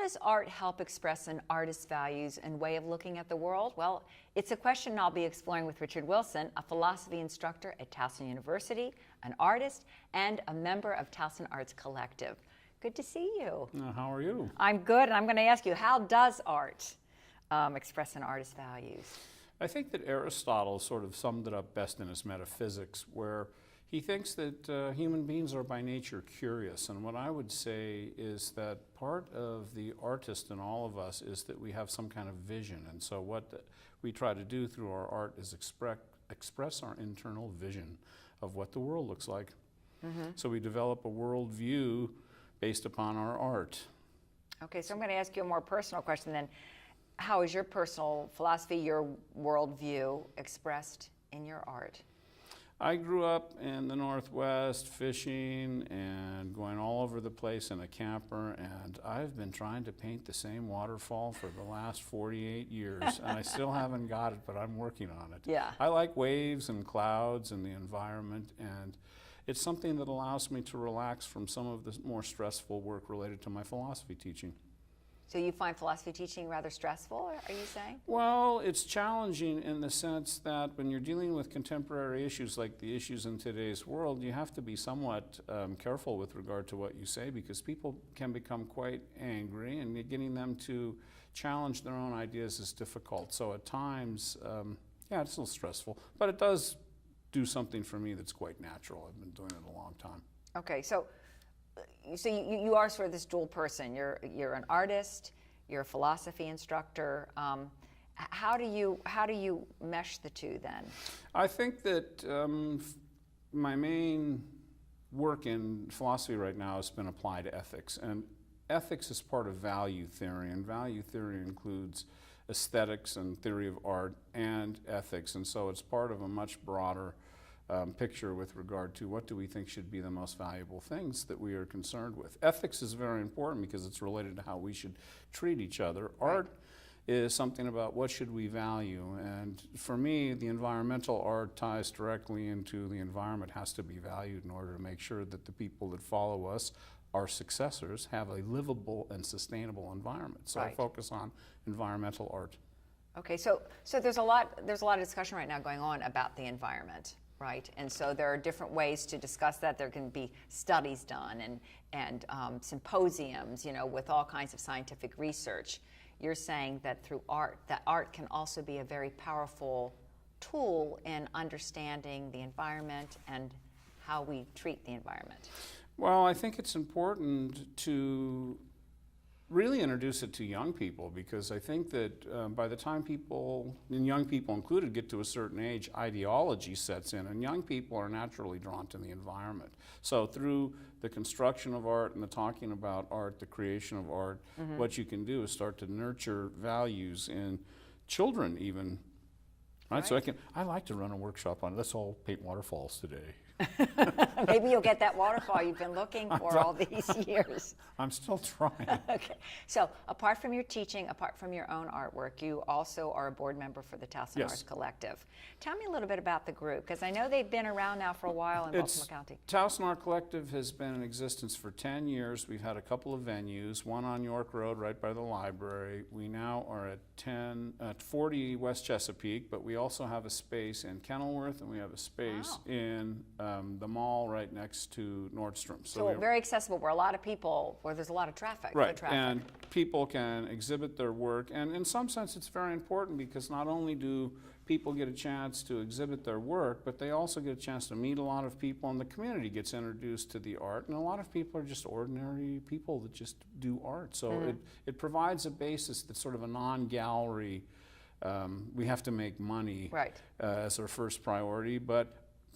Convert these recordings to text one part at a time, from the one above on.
does art help express an artist's values and way of looking at the world? Well, it's a question I'll be exploring with Richard Wilson, a philosophy instructor at Towson University, an artist, and a member of Towson Arts Collective. Good to see you. How are you? I'm good, and I'm going to ask you, how does art express an artist's values? I think that Aristotle sort of summed it up best in his Metaphysics, where he thinks that human beings are by nature curious. And what I would say is that part of the artist in all of us is that we have some kind of vision. And so what we try to do through our art is express our internal vision of what the world looks like. Mm-hmm. So we develop a world view based upon our art. Okay, so I'm going to ask you a more personal question then. How is your personal philosophy, your worldview expressed in your art? I grew up in the Northwest fishing and going all over the place in a camper, and I've been trying to paint the same waterfall for the last 48 years, and I still haven't got it, but I'm working on it. Yeah. I like waves and clouds and the environment, and it's something that allows me to relax from some of the more stressful work related to my philosophy teaching. So you find philosophy teaching rather stressful, are you saying? Well, it's challenging in the sense that when you're dealing with contemporary issues like the issues in today's world, you have to be somewhat careful with regard to what you say, because people can become quite angry, and getting them to challenge their own ideas is difficult. So at times, yeah, it's a little stressful, but it does do something for me that's quite natural. I've been doing it a long time. Okay, so you are sort of this dual person. You're an artist, you're a philosophy instructor. How do you mesh the two then? I think that my main work in philosophy right now has been applied to ethics, and ethics is part of value theory, and value theory includes aesthetics and theory of art and ethics, and so it's part of a much broader picture with regard to what do we think should be the most valuable things that we are concerned with. Ethics is very important because it's related to how we should treat each other. Right. Art is something about what should we value, and for me, the environmental art ties directly into the environment has to be valued in order to make sure that the people that follow us, our successors, have a livable and sustainable environment. So right. I focus on environmental art. Okay, so there's a lot of discussion right now going on about the environment. Right, and so there are different ways to discuss that. There can be studies done and symposiums, with all kinds of scientific research. You're saying that through art, that art can also be a very powerful tool in understanding the environment and how we treat the environment. Well, I think it's important to really introduce it to young people, because I think that by the time people, and young people included, get to a certain age, ideology sets in, and young people are naturally drawn to the environment. So through the construction of art and the talking about art, the creation of art, mm-hmm. what you can do is start to nurture values in children even. Right? So I like to run a workshop on let's all paint waterfalls today. Maybe you'll get that waterfall you've been looking for all these years. I'm still trying. Okay. So apart from your teaching, apart from your own artwork, you also are a board member for the Towson Yes. Arts Collective. Tell me a little bit about the group, because I know they've been around now for a while in Baltimore County. Towson Arts Collective has been in existence for 10 years. We've had a couple of venues, one on York Road right by the library. We now are at 40 West Chesapeake, but we also have a space in Kenilworth, and we have a space in the mall right next to Nordstrom. So very accessible, where there's a lot of traffic. Right, and people can exhibit their work, and in some sense it's very important, because not only do people get a chance to exhibit their work, but they also get a chance to meet a lot of people, and the community gets introduced to the art, and a lot of people are just ordinary people that just do art. So mm-hmm. it provides a basis that's sort of a non-gallery. We have to make money right. As our first priority, but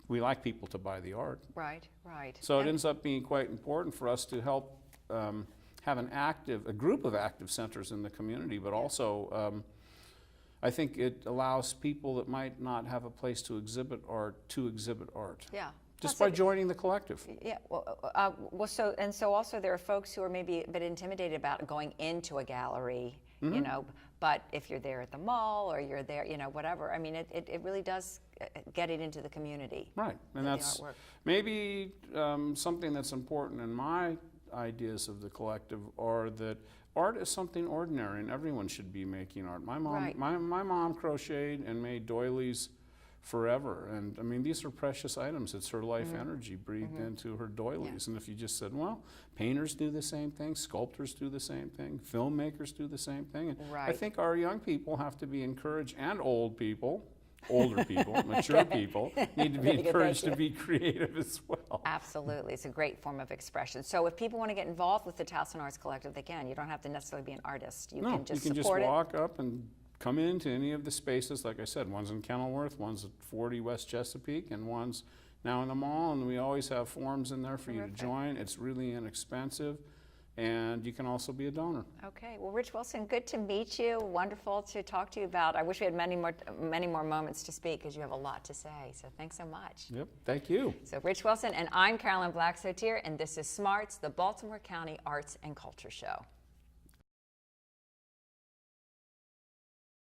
we like people to buy the art. Right, right. So it ends up being quite important for us to help have a group of active centers in the community, but also I think it allows people that might not have a place to exhibit art. Yeah. Just by joining the collective. Yeah. So also there are folks who are maybe a bit intimidated about going into a gallery, mm-hmm. But if you're there at the mall or you're there, whatever, I mean, it really does get it into the community. Right, and that's maybe something that's important in my ideas of the collective are that art is something ordinary, and everyone should be making art. My mom, Right. my mom crocheted and made doilies forever, and I mean, these are precious items. It's her life energy breathed into her doilies. And if you just said, well, painters do the same thing, sculptors do the same thing, filmmakers do the same thing. And I Right. think our young people have to be encouraged, and old people, older people, mature people, need to be Very good, encouraged thank to be creative as well. Absolutely. It's a great form of expression. So if people want to get involved with the Towson Arts Collective, they can. You don't have to necessarily be an artist. You No, can just you can just support it. walk up and come into any of the spaces. Like I said, one's in Kenilworth, one's at 40 West Chesapeake, and one's now in the mall, and we always have forms in there for you to Terrific. join. It's really inexpensive, and you can also be a donor. Okay. Well, Rich Wilson, good to meet you. Wonderful to talk to you about. I wish we had many more moments to speak because you have a lot to say. So thanks so much. Yep, thank you. So Rich Wilson, and I'm Carolyn Blacksotier, and this is smARTS, the Baltimore County Arts and Culture Show.